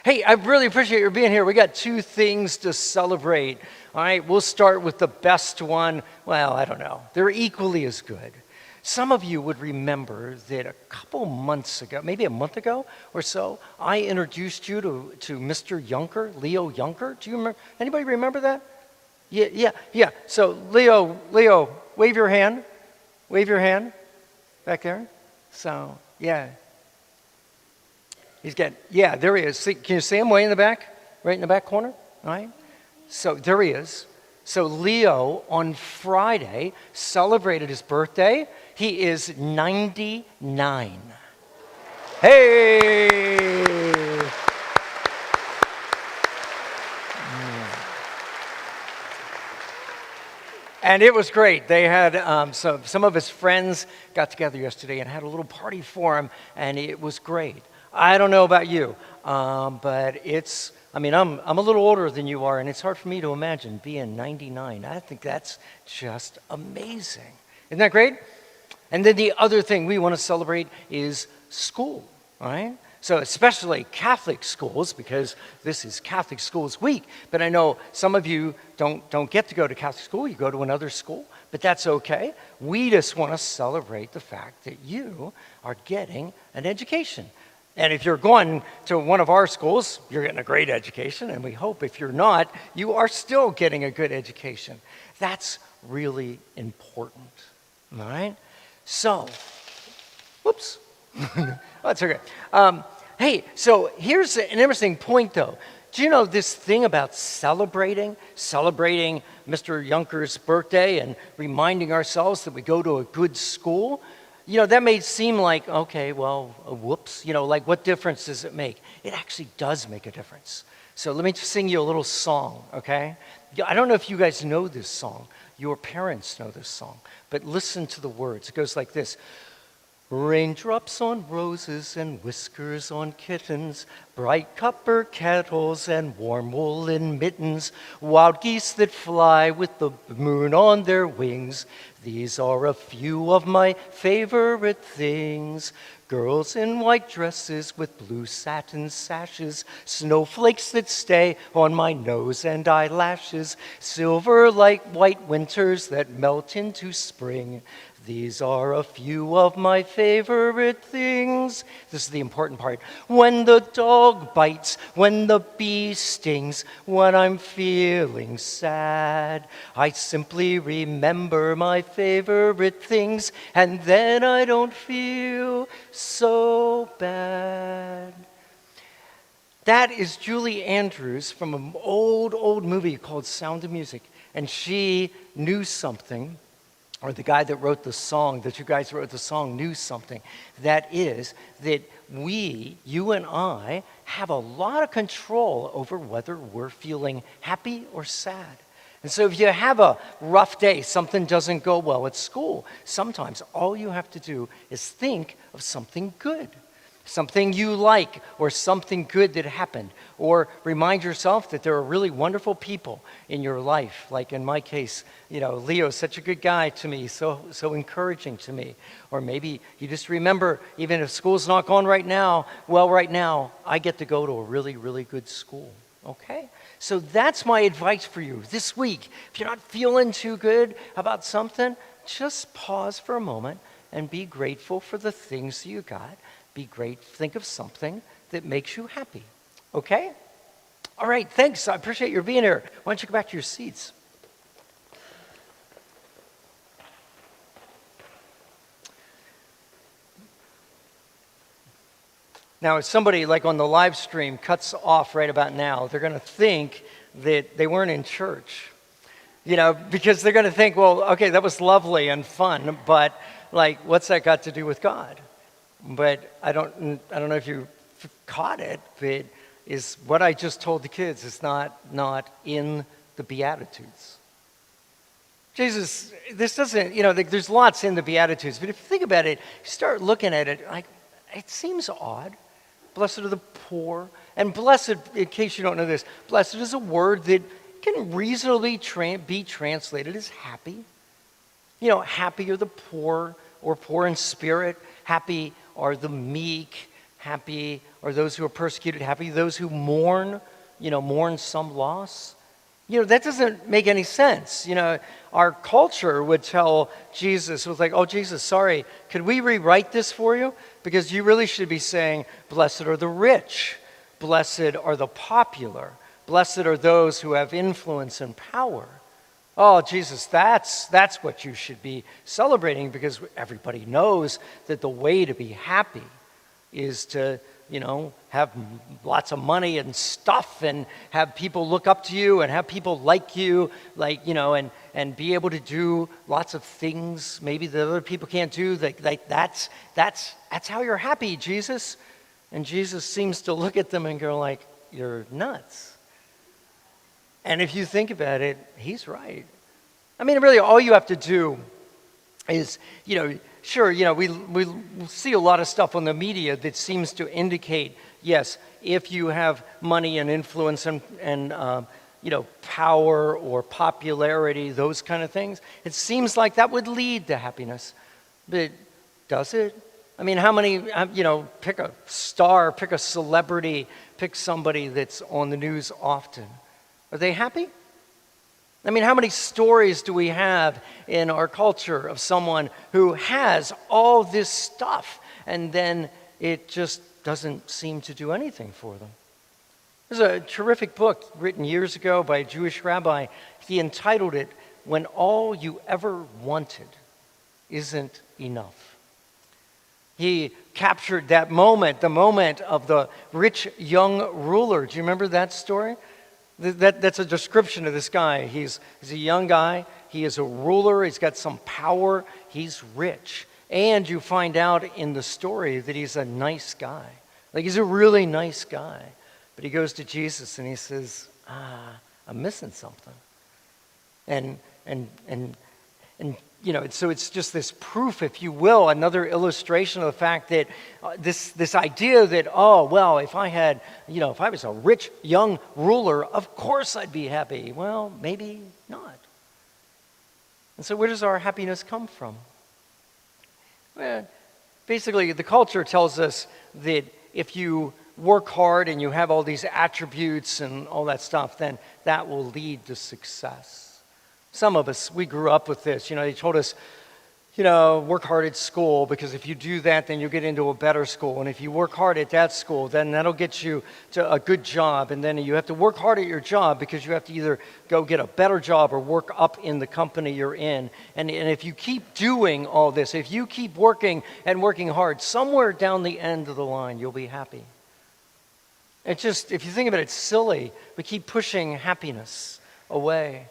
Hey, I really appreciate your being here. We got two things to celebrate. All right, we'll start with the best one. Well, I don't know. They're equally as good. Some of you would remember that a couple months ago, maybe a month ago or so, I introduced you to Mr. Juncker, Leo Juncker. Do you remember? Anybody remember that? Yeah. So Leo, wave your hand. Wave your hand back there. So, yeah. There he is. See, can you see him way in the back? Right in the back corner? All right. So there he is. So Leo on Friday celebrated his birthday. He is 99. Hey! And it was great. They had some of his friends got together yesterday and had a little party for him, and it was great. I don't know about you, but I'm a little older than you are, and it's hard for me to imagine being 99. I think that's just amazing. Isn't that great? And then the other thing we want to celebrate is school, all right? So especially Catholic schools, because this is Catholic Schools Week. But I know some of you don't get to go to Catholic school. You go to another school, but that's okay. We just want to celebrate the fact that you are getting an education. And if you're going to one of our schools, you're getting a great education. And we hope if you're not, you are still getting a good education. That's really important, all right? So, whoops. That's okay. Hey, so here's an interesting point, though. Do you know this thing about celebrating Mr. Juncker's birthday and reminding ourselves that we go to a good school? You know, that may seem like, okay, well, whoops. You know, like what difference does it make? It actually does make a difference. So let me just sing you a little song, okay? I don't know if you guys know this song. Your parents know this song. But listen to the words. It goes like this. Raindrops on roses and whiskers on kittens, bright copper kettles and warm woolen mittens, wild geese that fly with the moon on their wings. These are a few of my favorite things. Girls in white dresses with blue satin sashes, snowflakes that stay on my nose and eyelashes, silver like white winters that melt into spring. These are a few of my favorite things. This is the important part. When the dog bites, when the bee stings, when I'm feeling sad, I simply remember my favorite things, and then I don't feel so bad. That is Julie Andrews from an old movie called Sound of Music, and she knew something, or the guy that wrote the song, the two guys that wrote the song knew something. That is that we, you and I, have a lot of control over whether we're feeling happy or sad. And so if you have a rough day, something doesn't go well at school, sometimes all you have to do is think of something good. Something you like, or something good that happened, or remind yourself that there are really wonderful people in your life. Like in my case, Leo's such a good guy to me, so encouraging to me. Or maybe you just remember, even if school's not going right now, right now I get to go to a really, really good school. Okay? So that's my advice for you this week. If you're not feeling too good about something, just pause for a moment and be grateful for the things you got. Be great. Think of something that makes you happy. Okay? All right, thanks. I appreciate your being here. Why don't you go back to your seats? Now, if somebody like on the live stream cuts off right about now, they're going to think that they weren't in church. Because they're going to think, well, okay, that was lovely and fun, but like, what's that got to do with God? But I don't know if you caught it, but is what I just told the kids is not in the Beatitudes. Jesus, this doesn't, there's lots in the Beatitudes, but if you think about it, you start looking at it, like, it seems odd. Blessed are the poor, and blessed, in case you don't know this, blessed is a word that can reasonably be translated as happy. Happy are the poor, or poor in spirit. Happy are the meek. Happy are those who are persecuted. Happy those who mourn, mourn some loss. That doesn't make any sense. Our culture would tell Jesus, was like, oh, Jesus, sorry, could we rewrite this for you? Because you really should be saying, blessed are the rich, blessed are the popular, blessed are those who have influence and power. Oh, Jesus, that's what you should be celebrating, because everybody knows that the way to be happy is to have lots of money and stuff, and have people look up to you, and have people like you, and be able to do lots of things maybe that other people can't do. That's how you're happy, Jesus. And Jesus seems to look at them and go like, you're nuts. And if you think about it, he's right. I mean, really, all you have to do is, sure, we see a lot of stuff on the media that seems to indicate, yes, if you have money and influence and power or popularity, those kind of things, it seems like that would lead to happiness. But does it? I mean, how many, pick a star, pick a celebrity, pick somebody that's on the news often. Are they happy? I mean, how many stories do we have in our culture of someone who has all this stuff and then it just doesn't seem to do anything for them? There's a terrific book written years ago by a Jewish rabbi. He entitled it, When All You Ever Wanted Isn't Enough. He captured that moment, the moment of the rich young ruler. Do you remember that story? That's a description of this guy. He's a young guy. He is a ruler. He's got some power. He's rich. And you find out in the story that he's a nice guy. Like, he's a really nice guy. But he goes to Jesus and he says, I'm missing something. And so it's just this proof, if you will, another illustration of the fact that this idea that, if I was a rich young ruler, of course I'd be happy. Well, maybe not. And so where does our happiness come from? Well, basically, the culture tells us that if you work hard and you have all these attributes and all that stuff, then that will lead to success. Some of us, we grew up with this. They told us, work hard at school, because if you do that, then you'll get into a better school. And if you work hard at that school, then that'll get you to a good job. And then you have to work hard at your job, because you have to either go get a better job or work up in the company you're in. And if you keep doing all this, if you keep working and working hard, somewhere down the end of the line, you'll be happy. It's just, if you think about it, it's silly. We keep pushing happiness away.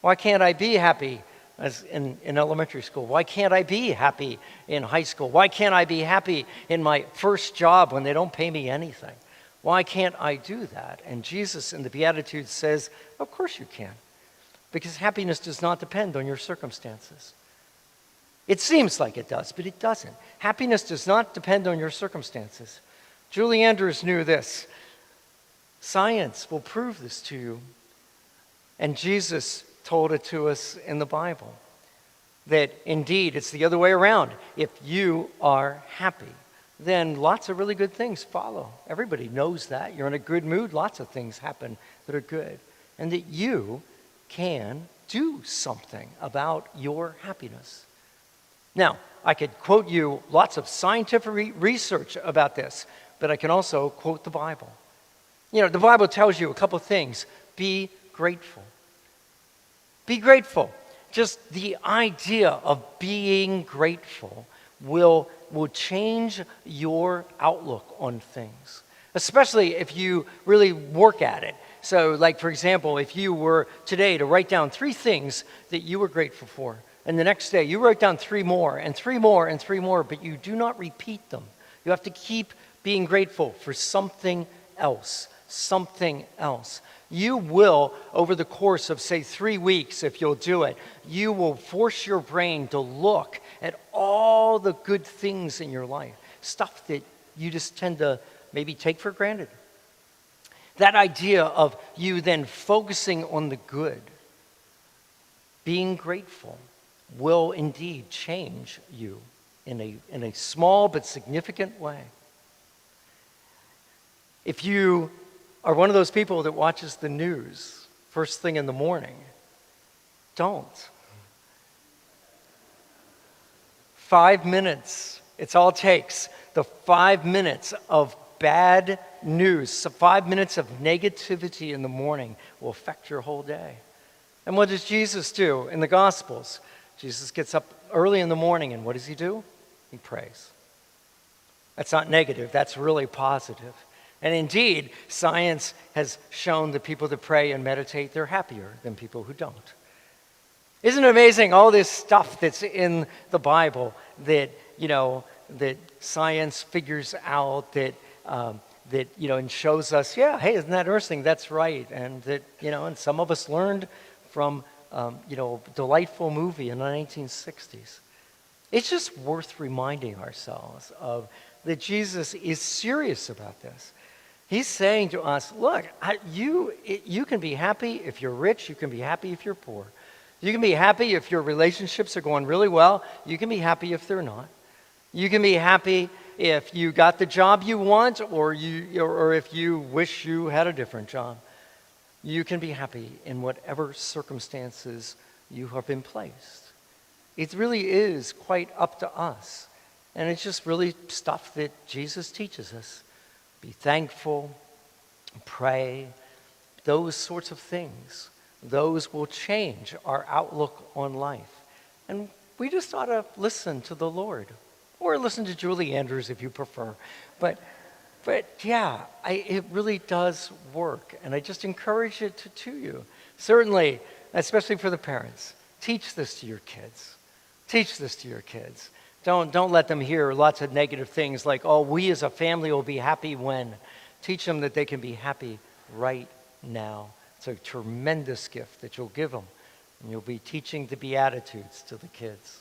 Why can't I be happy as in elementary school? Why can't I be happy in high school? Why can't I be happy in my first job when they don't pay me anything? Why can't I do that? And Jesus in the Beatitudes says, of course you can. Because happiness does not depend on your circumstances. It seems like it does, but it doesn't. Happiness does not depend on your circumstances. Julie Andrews knew this. Science will prove this to you. And Jesus told it to us in the Bible, that indeed it's the other way around. If you are happy, then lots of really good things follow. Everybody knows that. You're in a good mood, lots of things happen that are good. And that you can do something about your happiness. Now, I could quote you lots of scientific research about this, but I can also quote the Bible. The Bible tells you a couple things. Be grateful. Be grateful. Just the idea of being grateful will change your outlook on things, especially if you really work at it. So, like, for example, if you were today to write down 3 things that you were grateful for, and the next day you wrote down 3 more, and 3 more, and 3 more, but you do not repeat them. You have to keep being grateful for something else. Something else. You will, over the course of, say, 3 weeks, if you'll do it, you will force your brain to look at all the good things in your life, stuff that you just tend to maybe take for granted. That idea of you then focusing on the good, being grateful, will indeed change you in a small but significant way. If you are one of those people that watches the news first thing in the morning, don't. 5 minutes, it's all it takes. The 5 minutes of bad news, so 5 minutes of negativity in the morning will affect your whole day. And what does Jesus do in the Gospels? Jesus gets up early in the morning, and what does he do? He prays. That's not negative, that's really positive. And indeed, science has shown that people that pray and meditate, they're happier than people who don't. Isn't it amazing, all this stuff that's in the Bible that, that science figures out, that and shows us, yeah, hey, isn't that interesting? That's right. And that, and some of us learned from, a delightful movie in the 1960s. It's just worth reminding ourselves of that Jesus is serious about this. He's saying to us, look, you can be happy if you're rich. You can be happy if you're poor. You can be happy if your relationships are going really well. You can be happy if they're not. You can be happy if you got the job you want, or if you wish you had a different job. You can be happy in whatever circumstances you have been placed. It really is quite up to us. And it's just really stuff that Jesus teaches us. Be thankful, pray, those sorts of things. Those will change our outlook on life. And we just ought to listen to the Lord. Or listen to Julie Andrews if you prefer. But yeah, it really does work. And I just encourage it to you. Certainly, especially for the parents, teach this to your kids. Teach this to your kids. Don't let them hear lots of negative things like, oh, we as a family will be happy when. Teach them that they can be happy right now. It's a tremendous gift that you'll give them. And you'll be teaching the Beatitudes to the kids.